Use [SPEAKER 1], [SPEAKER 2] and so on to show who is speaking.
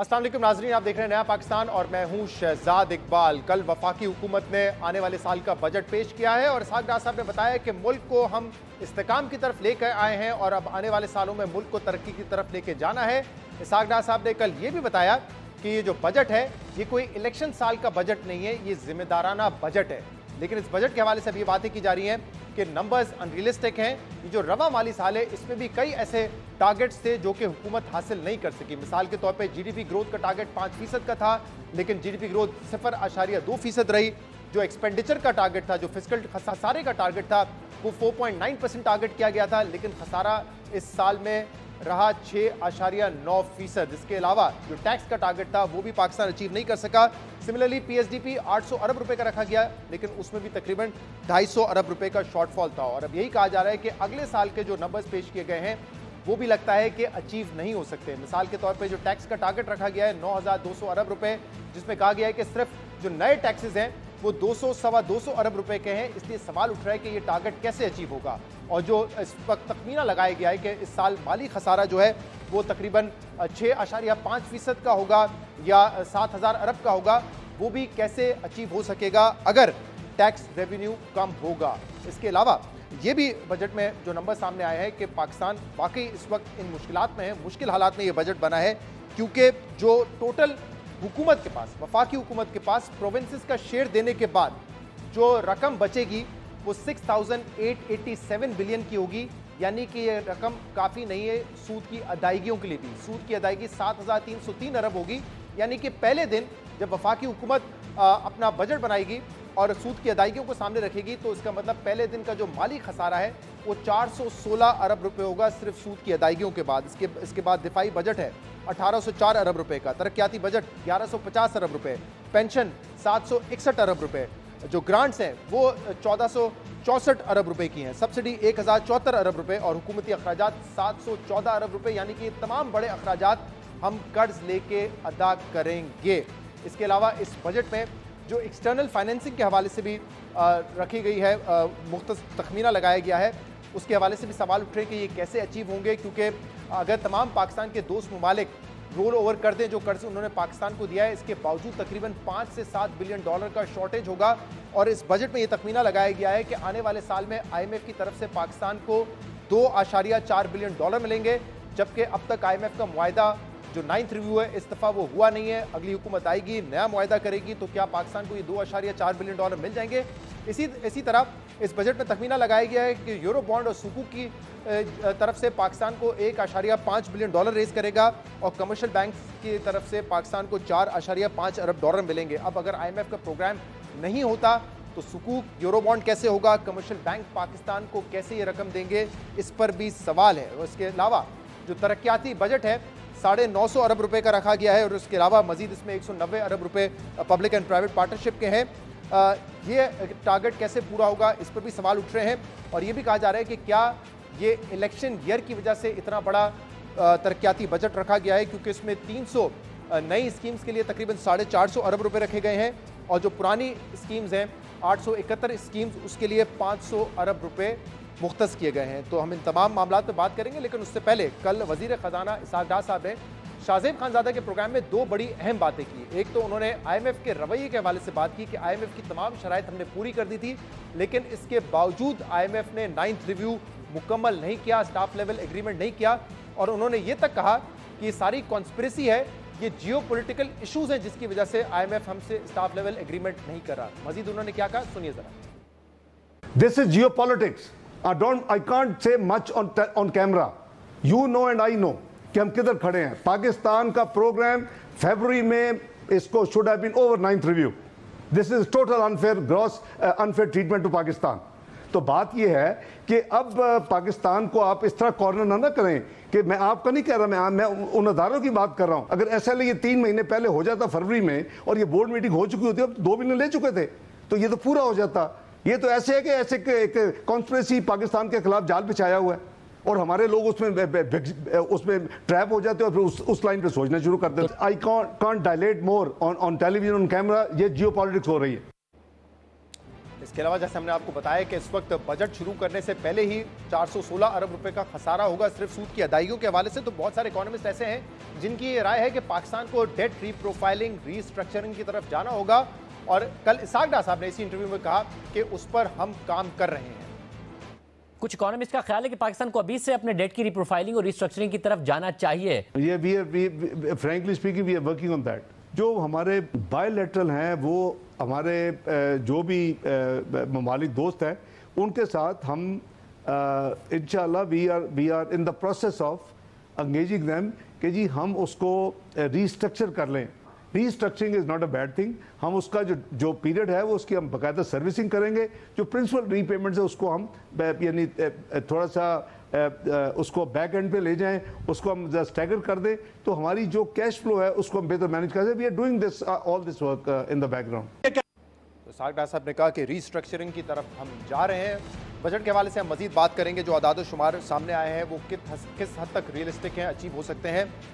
[SPEAKER 1] अस्सलाम वालेकुम नाज़रीन, आप देख रहे हैं नया पाकिस्तान और मैं हूं शहजाद इकबाल। कल वफाकी हुकूमत ने आने वाले साल का बजट पेश किया है और इसहाक डार साहब ने बताया कि मुल्क को हम इस्तेकाम की तरफ लेकर आए हैं और अब आने वाले सालों में मुल्क को तरक्की की तरफ लेके जाना है। इसहाक डार साहब ने कल ये भी बताया कि ये जो बजट है ये कोई इलेक्शन साल का बजट नहीं है, ये जिम्मेदाराना बजट है। लेकिन इस बजट के हवाले से भी बातें की जा रही हैं कि नंबर्स अनरियलिस्टिक हैं। ये जो रवा माली साल है इसमें भी कई ऐसे टारगेट्स थे जो कि हुकूमत हासिल नहीं कर सकी। मिसाल के तौर पे जीडीपी ग्रोथ का टारगेट 5% का था, लेकिन जीडीपी ग्रोथ 0.2% रही। जो एक्सपेंडिचर का टारगेट था, जो फिस्कल खसारे का टारगेट था, वो 4.9% टारगेट किया गया था, लेकिन खसारा इस साल में रहा 6.9%। इसके अलावा जो टैक्स का टारगेट था वो भी पाकिस्तान अचीव नहीं कर सका। सिमिलरली पीएसडीपी 800 अरब रुपए का रखा गया, लेकिन उसमें भी तकरीबन 250 अरब रुपए का शॉर्टफॉल था। और अब यही कहा जा रहा है कि अगले साल के जो नंबर्स पेश किए गए हैं वो भी लगता है कि अचीव नहीं हो सकते। मिसाल के तौर पे जो टैक्स का टारगेट रखा गया है 9,200 अरब रुपए, जिसमें कहा गया है कि सिर्फ जो नए टैक्सेस हैं वो 200-225 अरब रुपए के हैं। इसलिए सवाल उठ रहा है कि ये टारगेट कैसे अचीव होगा। और जो इस वक्त तखमीना लगाया गया है कि इस साल माली खसारा जो है वो तकरीबन 6.5% का होगा या 7,000 अरब का होगा, वो भी कैसे अचीव हो सकेगा अगर टैक्स रेवेन्यू कम होगा। इसके अलावा ये भी बजट में जो नंबर सामने आया है कि पाकिस्तान वाकई इस वक्त इन मुश्किलात में है, मुश्किल हालात में ये बजट बना है, क्योंकि जो टोटल हुकूमत के पास, वफाकी हुकूमत के पास प्रोविंसेस का शेयर देने के बाद जो रकम बचेगी वो 6,887 बिलियन की होगी। यानी कि ये रकम काफ़ी नहीं है सूद की अदायगियों के लिए भी। सूद की अदायगी 7,303 अरब होगी। यानी कि पहले दिन जब वफाकी हुकूमत अपना बजट बनाएगी और सूद की अदायगियों को सामने रखेगी तो इसका मतलब पहले दिन का जो माली खसारा है वो 416 अरब रुपए होगा सिर्फ सूद की अदायगियों के बाद। इसके बाद दिफाई बजट है 1804 अरब रुपए का, तरक्याती बजट 1150 अरब रुपए, पेंशन 761 अरब रुपए, जो ग्रांट्स हैं वो 1464 अरब रुपए की हैं, सब्सिडी 1074 अरब रुपए और हुकूमती अखराजात 714 अरब रुपए। यानी कि तमाम बड़े अखराजात हम कर्ज लेके अदा करेंगे। इसके अलावा इस बजट में जो एक्सटर्नल फाइनेंसिंग के हवाले से भी रखी गई है, मुख्तस तखमीना लगाया गया है, उसके हवाले से भी सवाल उठ रहे हैं कि ये कैसे अचीव होंगे। क्योंकि अगर तमाम पाकिस्तान के दोस्त ममालिक रोल ओवर कर दें जो कर्ज उन्होंने पाकिस्तान को दिया है, इसके बावजूद तकरीबन 5 से 7 बिलियन डॉलर का शॉर्टेज होगा। और इस बजट में ये तखमीना लगाया गया है कि आने वाले साल में IMF की तरफ से पाकिस्तान को 2.4 बिलियन डॉलर मिलेंगे, जबकि अब तक IMF का मुआहदा जो 9th रिव्यू है इस दफ़ा वो हुआ नहीं है। अगली हुकूमत आएगी, नया मुआहदा करेगी, तो क्या पाकिस्तान को ये 2.4 बिलियन डॉलर मिल जाएंगे। इसी तरह इस बजट में तखमीना लगाया गया है कि यूरो बॉन्ड और सुकूक की तरफ से पाकिस्तान को 1.5 बिलियन डॉलर रेज करेगा और कमर्शियल बैंक की तरफ से पाकिस्तान को 4.5 अरब डॉलर मिलेंगे। अब अगर IMF का प्रोग्राम नहीं होता तो सुकूक, यूरो बॉन्ड कैसे होगा, कमर्शियल बैंक पाकिस्तान को कैसे ये रकम देंगे, इस पर भी सवाल है। और इसके अलावा जो तरक्याती बजट है 950 अरब रुपए का रखा गया है और उसके अलावा मजीद इसमें 190 अरब रुपए पब्लिक एंड प्राइवेट पार्टनरशिप के हैं। ये टारगेट कैसे पूरा होगा, इस पर भी सवाल उठ रहे हैं। और ये भी कहा जा रहा है कि क्या ये इलेक्शन ईयर की वजह से इतना बड़ा तरक्याती बजट रखा गया है, क्योंकि इसमें 300 नई स्कीम्स के लिए तकरीबन 450 अरब रुपए रखे गए हैं और जो पुरानी स्कीम्स हैं 871 स्कीम्स, उसके लिए 500 अरब रुपए मुख्तस किए गए हैं। तो हम इन तमाम मामलात पर बात करेंगे, लेकिन उससे पहले कल वजीर ख़जाना इसहाक डार साहब ने शाहजेब खानजादा के प्रोग्राम में 2 बड़ी अहम बातें की। एक तो उन्होंने IMF के रवैये के हवाले से बात की कि IMF की तमाम शराइत हमने पूरी कर दी थी, लेकिन इसके बावजूद IMF ने 9th रिव्यू मुकम्मल नहीं किया, स्टाफ लेवल एग्रीमेंट नहीं किया। और उन्होंने ये तक कहा कि ये सारी कॉन्स्पिरेसी है, ये जियो पोलिटिकल इशूज़ हैं जिसकी वजह से IMF हमसे स्टाफ लेवल एग्रीमेंट नहीं कर रहा। मजीद उन्होंने क्या कहा, सुनिए जरा।
[SPEAKER 2] This is Jio politics. I can't say much on camera. You know and I know कि हम किधर खड़े हैं। पाकिस्तान का प्रोग्राम फरवरी में इसको should have been over 9th review. This is total unfair, gross unfair treatment to Pakistan. तो बात यह है कि अब पाकिस्तान को आप इस तरह कॉर्नर ना करें कि मैं आपका नहीं कह रहा, मैं उन अदारों की बात कर रहा हूं। अगर ऐसा ये 3 महीने पहले हो जाता फरवरी में और ये बोर्ड मीटिंग हो चुकी होती, अब 2 बिलियन ले चुके थे, तो ये तो पूरा हो जाता। ये तो ऐसे है कि ऐसे एक कॉन्स्पिरेसी पाकिस्तान के खिलाफ जाल बिछाया हुआ है और हमारे लोग उसमें ट्रैप हो जाते हैं और फिर उस लाइन पे सोचना शुरू कर देते हैं। I can't dilate more on television, on camera. ये जियो पॉलिटिक्स हो रही है।
[SPEAKER 1] इसके अलावा जैसे हमने आपको बताया कि इस वक्त बजट शुरू करने से पहले ही 416 अरब रुपए का खसारा होगा सिर्फ सूद की अदायगियों के हवाले से। तो बहुत सारे इकोनॉमिस्ट ऐसे हैं जिनकी ये राय है कि पाकिस्तान को डेट रीप्रोफाइलिंग, रीस्ट्रक्चरिंग की तरफ जाना होगा, और कल इसहाक डार साहब ने इसी इंटरव्यू में कहा कि उस पर हम काम कर रहे हैं।
[SPEAKER 3] कुछ इकोनॉमिस्ट का ख्याल है कि पाकिस्तान को अभी से अपने डेट की रिप्रोफाइलिंग और रिस्ट्रक्चरिंग की तरफ जाना चाहिए।
[SPEAKER 2] ये frankly speaking we are working on that. जो हमारे बायलैटरल हैं, वो हमारे जो भी ममालिक दोस्त हैं, उनके साथ हम इंशाल्लाह we are in the process of engaging them कि जी हम उसको रीस्ट्रक्चर कर लें। Restructuring is not a bad thing. हम उसका जो पीरियड है वो उसकी हम बाकायदा सर्विसिंग करेंगे। जो प्रिंसिपल रीपेमेंट्स है उसको हम यानी थोड़ा सा उसको बैक एंड पे ले जाएं, उसको हम स्टैगर कर दें, तो हमारी जो कैश फ्लो है उसको हम बेहतर मैनेज कर दें। We are doing this all this work in the background.
[SPEAKER 1] तो इसहाक डार साहब ने कहा कि रीस्ट्रक्चरिंग की तरफ हम जा रहे हैं। बजट के हवाले से हम मजीद बात करेंगे। जो आदाद शुमार सामने आए हैं वो किस हद तक रियलिस्टिक हैं, अचीव हो सकते हैं।